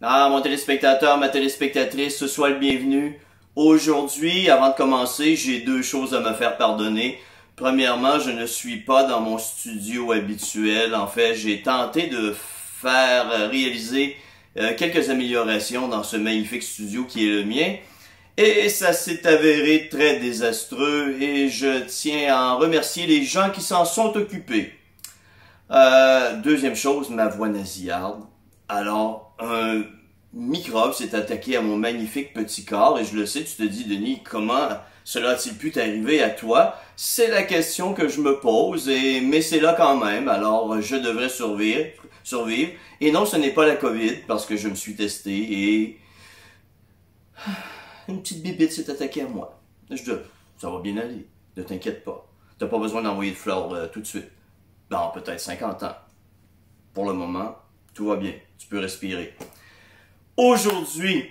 Ah, mon téléspectateur, ma téléspectatrice, sois le bienvenu. Aujourd'hui, avant de commencer, j'ai deux choses à me faire pardonner. Premièrement, je ne suis pas dans mon studio habituel. En fait, j'ai tenté de faire réaliser quelques améliorations dans ce magnifique studio qui est le mien. Et ça s'est avéré très désastreux et je tiens à en remercier les gens qui s'en sont occupés. Deuxième chose, ma voix nasillarde. Alors, un microbe s'est attaqué à mon magnifique petit corps et je le sais, tu te dis, Denis, comment cela a-t-il pu t'arriver à toi? C'est la question que je me pose, mais c'est là quand même, alors je devrais survivre. Et non, ce n'est pas la COVID parce que je me suis testé et une petite bibite s'est attaquée à moi. Ça va bien aller, ne t'inquiète pas. T'as pas besoin d'envoyer de fleurs tout de suite. Bon, peut-être 50 ans. Pour le moment, tout va bien. Tu peux respirer. Aujourd'hui,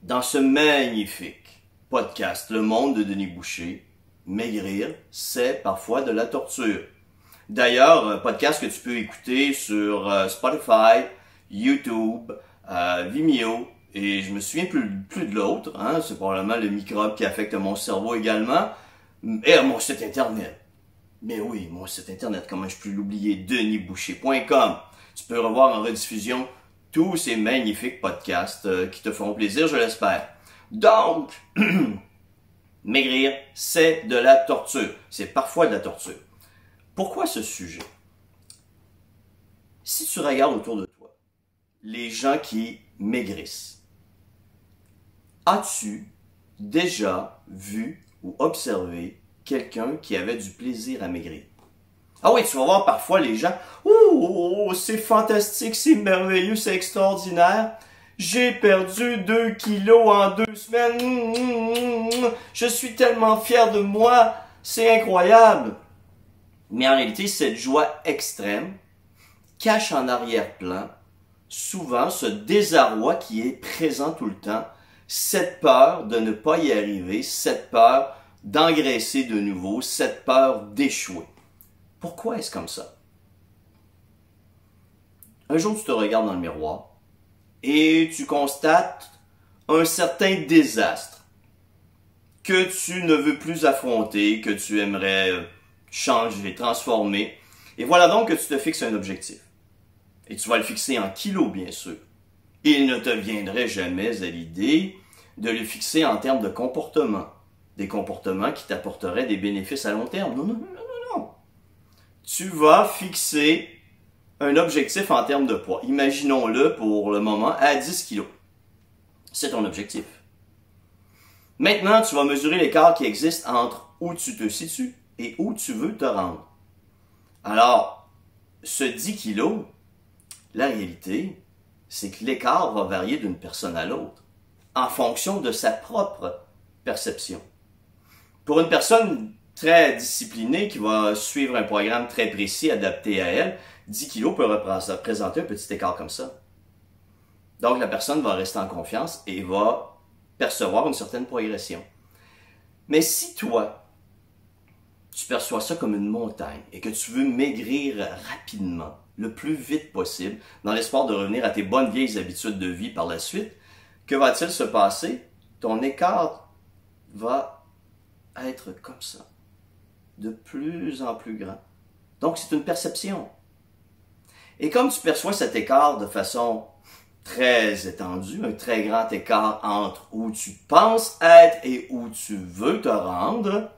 dans ce magnifique podcast, Le Monde de Denis Boucher, maigrir, c'est parfois de la torture. D'ailleurs, podcast que tu peux écouter sur Spotify, YouTube, Vimeo, et je me souviens plus de l'autre, hein, c'est probablement le microbe qui affecte mon cerveau également, et mon site internet. Mais oui, mon site internet, comment je peux l'oublier, denisboucher.com. Tu peux revoir en rediffusion tous ces magnifiques podcasts qui te feront plaisir, je l'espère. Donc, maigrir, c'est de la torture. C'est parfois de la torture. Pourquoi ce sujet? Si tu regardes autour de toi, les gens qui maigrissent, as-tu déjà vu ou observé quelqu'un qui avait du plaisir à maigrir? Ah oui, tu vas voir parfois les gens, « Oh, c'est fantastique, c'est merveilleux, c'est extraordinaire. J'ai perdu 2 kilos en 2 semaines. Je suis tellement fier de moi, c'est incroyable. » Mais en réalité, cette joie extrême cache en arrière-plan souvent ce désarroi qui est présent tout le temps, cette peur de ne pas y arriver, cette peur d'engraisser de nouveau, cette peur d'échouer. Pourquoi est-ce comme ça? Un jour, tu te regardes dans le miroir et tu constates un certain désastre que tu ne veux plus affronter, que tu aimerais changer, transformer. Et voilà donc que tu te fixes un objectif. Et tu vas le fixer en kilos, bien sûr. Et il ne te viendrait jamais à l'idée de le fixer en termes de comportement. Des comportements qui t'apporteraient des bénéfices à long terme. Non. Tu vas fixer un objectif en termes de poids. Imaginons-le pour le moment à 10 kilos. C'est ton objectif. Maintenant, tu vas mesurer l'écart qui existe entre où tu te situes et où tu veux te rendre. Alors, ce 10 kilos, la réalité, c'est que l'écart va varier d'une personne à l'autre en fonction de sa propre perception. Pour une personne très disciplinée qui va suivre un programme très précis adapté à elle, 10 kilos peut représenter un petit écart comme ça. Donc la personne va rester en confiance et va percevoir une certaine progression. Mais si toi, tu perçois ça comme une montagne et que tu veux maigrir rapidement, le plus vite possible, dans l'espoir de revenir à tes bonnes vieilles habitudes de vie par la suite, que va-t-il se passer? Ton écart va être comme ça, de plus en plus grand. Donc c'est une perception. Et comme tu perçois cet écart de façon très étendue, un très grand écart entre où tu penses être et où tu veux te rendre,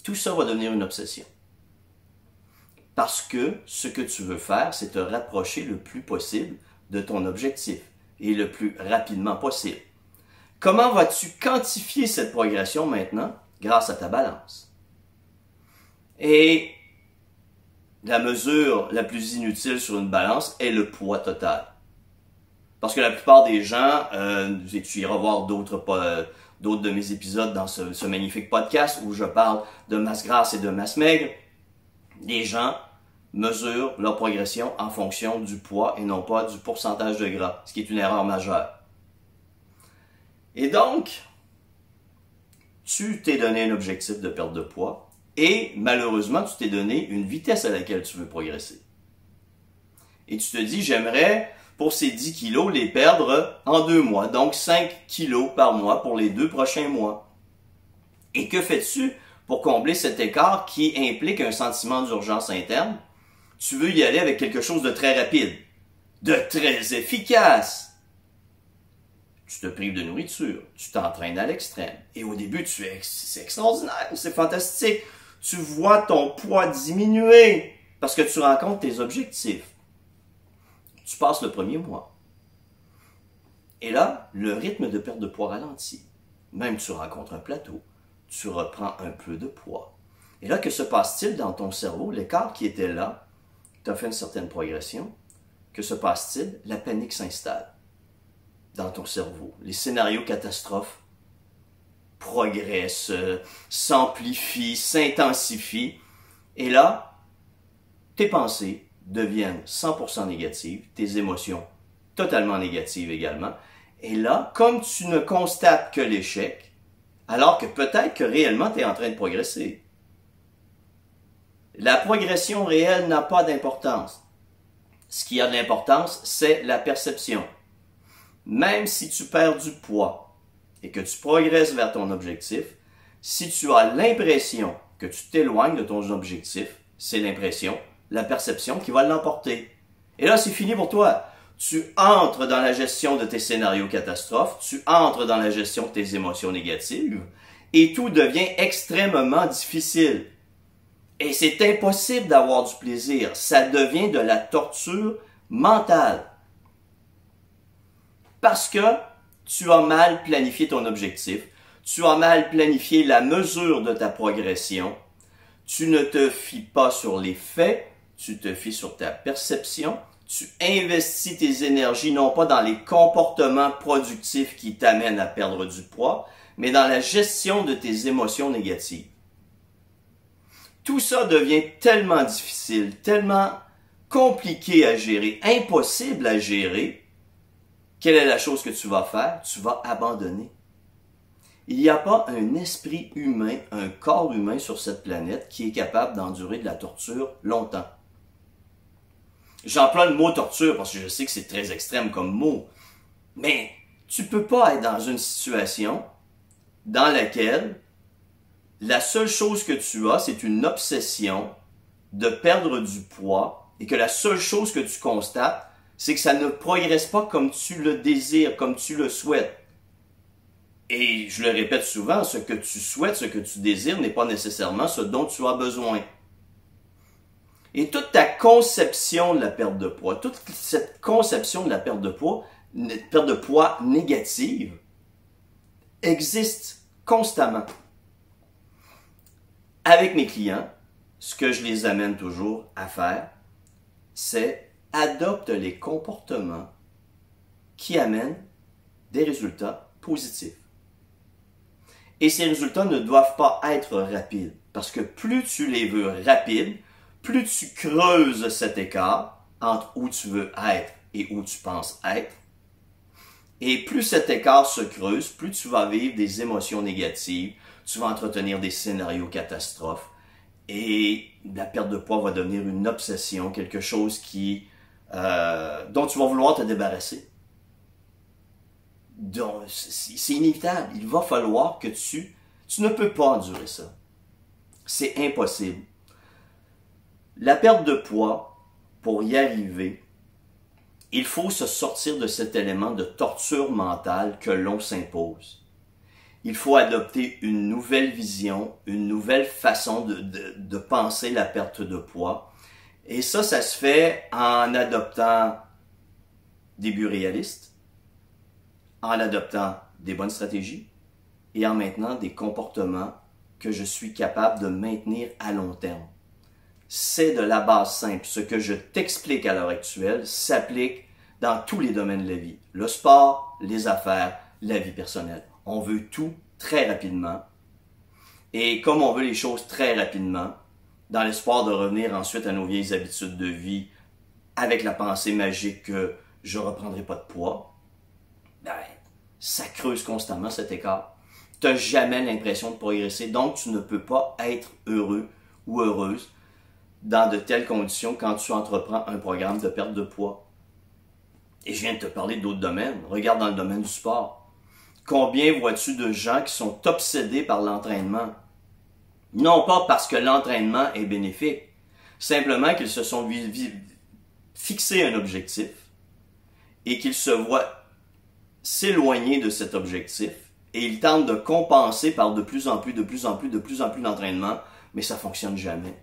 tout ça va devenir une obsession. Parce que ce que tu veux faire, c'est te rapprocher le plus possible de ton objectif et le plus rapidement possible. Comment vas-tu quantifier cette progression maintenant? Grâce à ta balance. Et la mesure la plus inutile sur une balance est le poids total. Parce que la plupart des gens, et tu iras voir d'autres de mes épisodes dans ce magnifique podcast où je parle de masse grasse et de masse maigre, les gens mesurent leur progression en fonction du poids et non pas du pourcentage de gras, ce qui est une erreur majeure. Et donc, tu t'es donné un objectif de perte de poids et malheureusement, tu t'es donné une vitesse à laquelle tu veux progresser. Et tu te dis, j'aimerais pour ces 10 kilos, les perdre en 2 mois. Donc 5 kilos par mois pour les 2 prochains mois. Et que fais-tu pour combler cet écart qui implique un sentiment d'urgence interne? Tu veux y aller avec quelque chose de très rapide, de très efficace. Tu te prives de nourriture, tu t'entraînes à l'extrême. Et au début, c'est extraordinaire, c'est fantastique. Tu vois ton poids diminuer parce que tu rencontres tes objectifs. Tu passes le premier mois. Et là, le rythme de perte de poids ralentit. Même tu rencontres un plateau, tu reprends un peu de poids. Et là, que se passe-t-il dans ton cerveau? L'écart qui était là, tu as fait une certaine progression. Que se passe-t-il? La panique s'installe dans ton cerveau. Les scénarios catastrophes progressent, s'amplifient, s'intensifient. Et là, tes pensées deviennent 100% négatives, tes émotions totalement négatives également. Et là, comme tu ne constates que l'échec, alors que peut-être que réellement tu es en train de progresser. La progression réelle n'a pas d'importance. Ce qui a de l'importance, c'est la perception. Même si tu perds du poids et que tu progresses vers ton objectif, si tu as l'impression que tu t'éloignes de ton objectif, c'est l'impression, la perception qui va l'emporter. Et là, c'est fini pour toi. Tu entres dans la gestion de tes scénarios catastrophes, tu entres dans la gestion de tes émotions négatives, et tout devient extrêmement difficile. Et c'est impossible d'avoir du plaisir. Ça devient de la torture mentale. Parce que tu as mal planifié ton objectif, tu as mal planifié la mesure de ta progression, tu ne te fies pas sur les faits, tu te fies sur ta perception, tu investis tes énergies non pas dans les comportements productifs qui t'amènent à perdre du poids, mais dans la gestion de tes émotions négatives. Tout ça devient tellement difficile, tellement compliqué à gérer, impossible à gérer. Quelle est la chose que tu vas faire? Tu vas abandonner. Il n'y a pas un esprit humain, un corps humain sur cette planète qui est capable d'endurer de la torture longtemps. J'emploie le mot torture parce que je sais que c'est très extrême comme mot. Mais tu ne peux pas être dans une situation dans laquelle la seule chose que tu as, c'est une obsession de perdre du poids et que la seule chose que tu constates, c'est que ça ne progresse pas comme tu le désires, comme tu le souhaites. Et je le répète souvent, ce que tu souhaites, ce que tu désires n'est pas nécessairement ce dont tu as besoin. Et toute ta conception de la perte de poids, toute cette conception de la perte de poids négative, existe constamment. Avec mes clients, ce que je les amène toujours à faire, c'est adopte les comportements qui amènent des résultats positifs. Et ces résultats ne doivent pas être rapides, parce que plus tu les veux rapides, plus tu creuses cet écart entre où tu veux être et où tu penses être. Et plus cet écart se creuse, plus tu vas vivre des émotions négatives, tu vas entretenir des scénarios catastrophes et la perte de poids va devenir une obsession, quelque chose dont tu vas vouloir te débarrasser. Donc, c'est inévitable. Il va falloir que tu ne peux pas endurer ça. C'est impossible. La perte de poids, pour y arriver, il faut se sortir de cet élément de torture mentale que l'on s'impose. Il faut adopter une nouvelle vision, une nouvelle façon de penser la perte de poids. Et ça se fait en adoptant des buts réalistes, en adoptant des bonnes stratégies et en maintenant des comportements que je suis capable de maintenir à long terme. C'est de la base simple. Ce que je t'explique à l'heure actuelle s'applique dans tous les domaines de la vie. Le sport, les affaires, la vie personnelle. On veut tout très rapidement. Et comme on veut les choses très rapidement, dans l'espoir de revenir ensuite à nos vieilles habitudes de vie, avec la pensée magique que je ne reprendrai pas de poids, ça creuse constamment cet écart. Tu n'as jamais l'impression de progresser, donc tu ne peux pas être heureux ou heureuse dans de telles conditions quand tu entreprends un programme de perte de poids. Et je viens de te parler d'autres domaines. Regarde dans le domaine du sport. Combien vois-tu de gens qui sont obsédés par l'entraînement? Non pas parce que l'entraînement est bénéfique, simplement qu'ils se sont fixé un objectif et qu'ils se voient s'éloigner de cet objectif et ils tentent de compenser par de plus en plus d'entraînement, mais ça fonctionne jamais.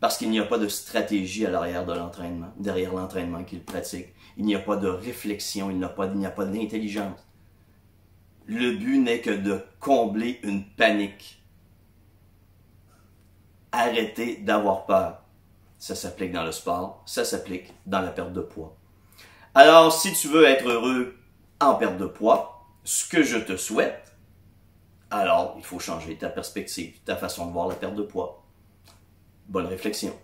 Parce qu'il n'y a pas de stratégie à l'arrière de l'entraînement, derrière l'entraînement qu'ils pratiquent. Il n'y a pas de réflexion, il n'y a pas d'intelligence. Le but n'est que de combler une panique. Arrêtez d'avoir peur. Ça s'applique dans le sport, ça s'applique dans la perte de poids. Alors, si tu veux être heureux en perte de poids, ce que je te souhaite, alors il faut changer ta perspective, ta façon de voir la perte de poids. Bonne réflexion.